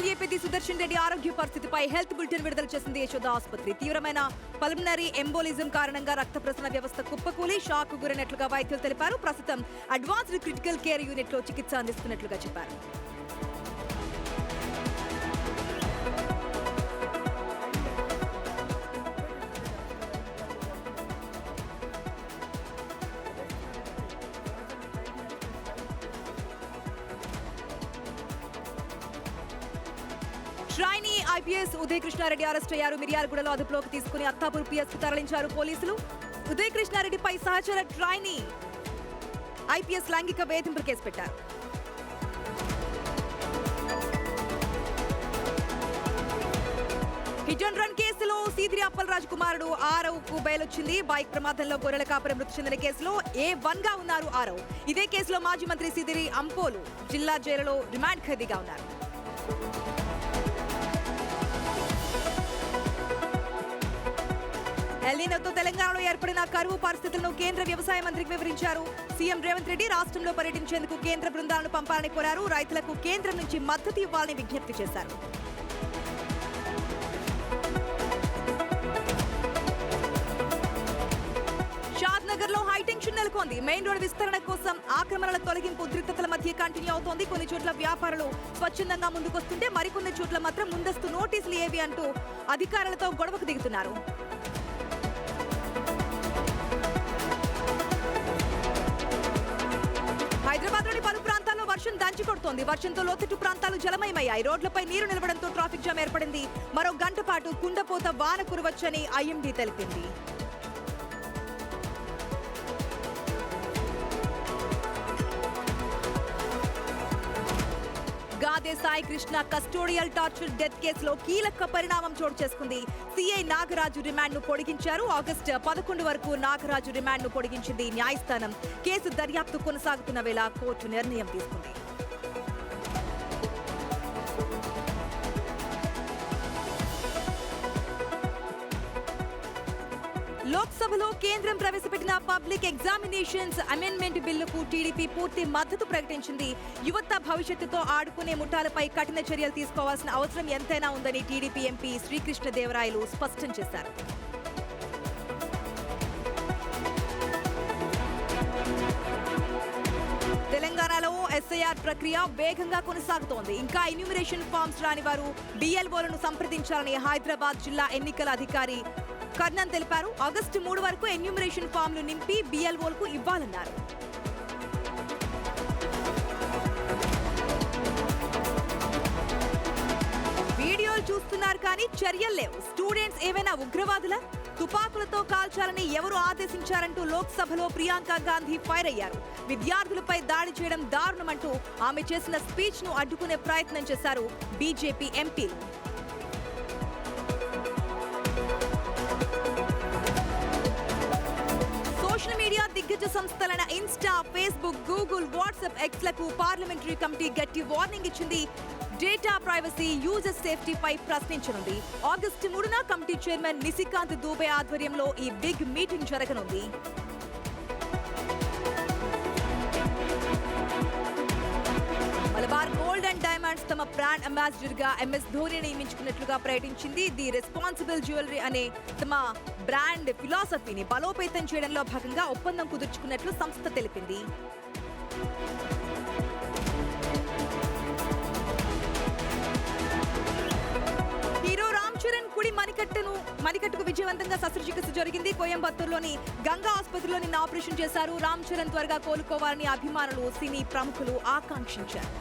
MLA Peddi Sudarshan Reddy ఆరోగ్య పరిస్థితిపై health bulletin విడుదల చేసింది యశోద ఆసుపత్రి. తీవ్రమైన పల్మనరీ ఎంబోలిజం కారణంగా రక్త ప్రసరణ వ్యవస్థ కుప్పకూలి షాక్ గురైనట్లుగా వైద్యులు తెలిపారు. ప్రస్తుతం అడ్వాన్స్డ్ క్రిటికల్ కేర్ యూనిట్ లో చికిత్స అందిస్తున్నట్లుగా చెప్పారు. Trainee IPS Uday Krishna Reddy arrest అయ్యారు. మిర్యాలగూడలో అదుపులోకి తీసుకుని అత్తాపూర్ పిఎస్ కు తరలించారు పోలీసులు. ఉదయ్ కృష్ణారెడ్డిపై సహచర ట్రైనీ ఐపీఎస్ లైంగిక వేధింపుల కేసు పెట్టారు. హిట్ అండ్ రన్ కేసులో సీదిరి అప్పలరాజు కుమారుడు ఆరవ్కు బెయిల్ వచ్చింది. బైక్ ప్రమాదంలో గొర్రెల కాపరి మృతి చెందిన కేసులో A1 గా ఉన్నారు ఆరవ్. ఇదే కేసులో మాజీ మంత్రి సీదిరి అంపోలు జిల్లా జైలులో రిమాండ్ ఖైదీగా ఉన్నారు. ఎల్నినోతో తెలంగాణలో ఏర్పడిన కరువు పరిస్థితులను కేంద్ర వ్యవసాయ మంత్రికి వివరించారు. సీఎం రేవంత్ రెడ్డి రాష్ట్రంలో పర్యటించేందుకు కేంద్ర బృందాలను పంపాలని కోరారు. రైతులకు కేంద్రం నుంచి మద్దతు ఇవ్వాలని విజ్ఞప్తి చేశారు. షాద్నగర్ లో హైటెన్షన్ నెలకొంది. మెయిన్ రోడ్ విస్తరణ కోసం ఆక్రమణల తొలగింపు ఉద్రిక్తతల మధ్య కంటిన్యూ అవుతోంది. కొన్ని చోట్ల వ్యాపారులు స్వచ్ఛందంగా ముందుకొస్తుంటే మరికొన్ని చోట్ల మాత్రం ముందస్తు నోటీసులు ఏవి అంటూ అధికారులతో గొడవకు దిగుతున్నారు. హైదరాబాద్ లోని పలు ప్రాంతాల్లో వర్షం దంచి కొడుతోంది. వర్షంతో లోతట్టు ప్రాంతాలు జలమయమయ్యాయి. రోడ్లపై నీరు నిలవడంతో ట్రాఫిక్ జామ్ ఏర్పడింది. మరో గంట పాటు కుండపోత వాన కురవచ్చని ఐఎండీ తెలిపింది. Gade Sai Krishna custodial torture death కేసులో కీలక పరిణామం చోటు చేసుకుంది. సిఐ నాగరాజు రిమాండ్ ను పొడిగించారు. ఆగస్టు 11 వరకు నాగరాజు రిమాండ్ ను పొడిగించింది న్యాయస్థానం. కేసు దర్యాప్తు కొనసాగుతున్న వేళ కోర్టు నిర్ణయం తీసుకుంది. లోక్సభలో కేంద్రం ప్రవేశపెట్టిన పబ్లిక్ ఎగ్జామినేషన్స్ అమెండ్మెంట్ బిల్లుకు టీడీపీ పూర్తి మద్దతు ప్రకటించింది. యువత భవిష్యత్తుతో ఆడుకునే ముఠాలపై కఠిన చర్యలు తీసుకోవాల్సిన అవసరం ఎంతైనా ఉందని టీడీపీ ఎంపీ శ్రీకృష్ణదేవరాయలు స్పష్టం చేశారు. తెలంగాణలో ఎస్ఐఆర్ ప్రక్రియ వేగంగా కొనసాగుతోంది. ఇంకా ఎన్యూమరేషన్ ఫామ్స్ రాని వారు బిఎల్ఓలను సంప్రదించాలని హైదరాబాద్ జిల్లా ఎన్నికల అధికారి కర్ణన్ తెలిపారు. ఆగస్టు 3 వరకు ఎన్యూమరేషన్ ఫామ్లు నింపి బిఎల్ఓలకు ఇవ్వాలన్నారు. వీడియోలు చూస్తున్నారు కానీ చర్యలు లేవు. స్టూడెంట్స్ ఏవైనా ఉగ్రవాదుల తుపాకులతో కాల్చాలని ఎవరు ఆదేశించారంటూ లోక్సభలో ప్రియాంక గాంధీ ఫైర్ అయ్యారు. విద్యార్థులపై దాడి చేయడం దారుణమంటూ ఆమె చేసిన స్పీచ్ ను అడ్డుకునే ప్రయత్నం చేశారు బీజేపీ ఎంపీలు. సోషల్ మీడియా దిగ్గజ సంస్థలైన ఇన్స్టా, ఫేస్బుక్, గూగుల్, వాట్సాప్, ఎక్స్లకు పార్లమెంటరీ కమిటీ గట్టి వార్నింగ్ ఇచ్చింది. డేటా ప్రైవసీ, యూజర్ సేఫ్టీపై ప్రశ్నించనుంది. ఆగస్టు 3న కమిటీ చైర్మన్ నిశికాంత్ దూబే ఆధ్వర్యంలో ఈ బిగ్ మీటింగ్ జరగనుంది. మలబార్ గోల్డ్ అండ్ డైమండ్స్ తమ బ్రాండ్ అంబాసిడర్ గా ఎంఎస్ ధోనిని నియమించుకున్నట్లుగా ప్రకటించింది. ది రెస్పాన్సిబుల్ జ్యువెలరీ అనే తమ బ్రాండ్ ఫిలాసఫీని బలోపేతం చేయడంలో భాగంగా ఒప్పందం కుదుర్చుకున్నట్లు సంస్థ తెలిపింది. హీరో రామ్ చరణ్ కుడి మణికట్టుకు విజయవంతంగా శస్త్రచికిత్స జరిగింది. కోయంబత్తూరులోని గంగా ఆసుపత్రిలో నిన్న ఆపరేషన్ చేశారు. రామ్ చరణ్ త్వరగా కోలుకోవాలని అభిమానులు, సినీ ప్రముఖులు ఆకాంక్షించారు.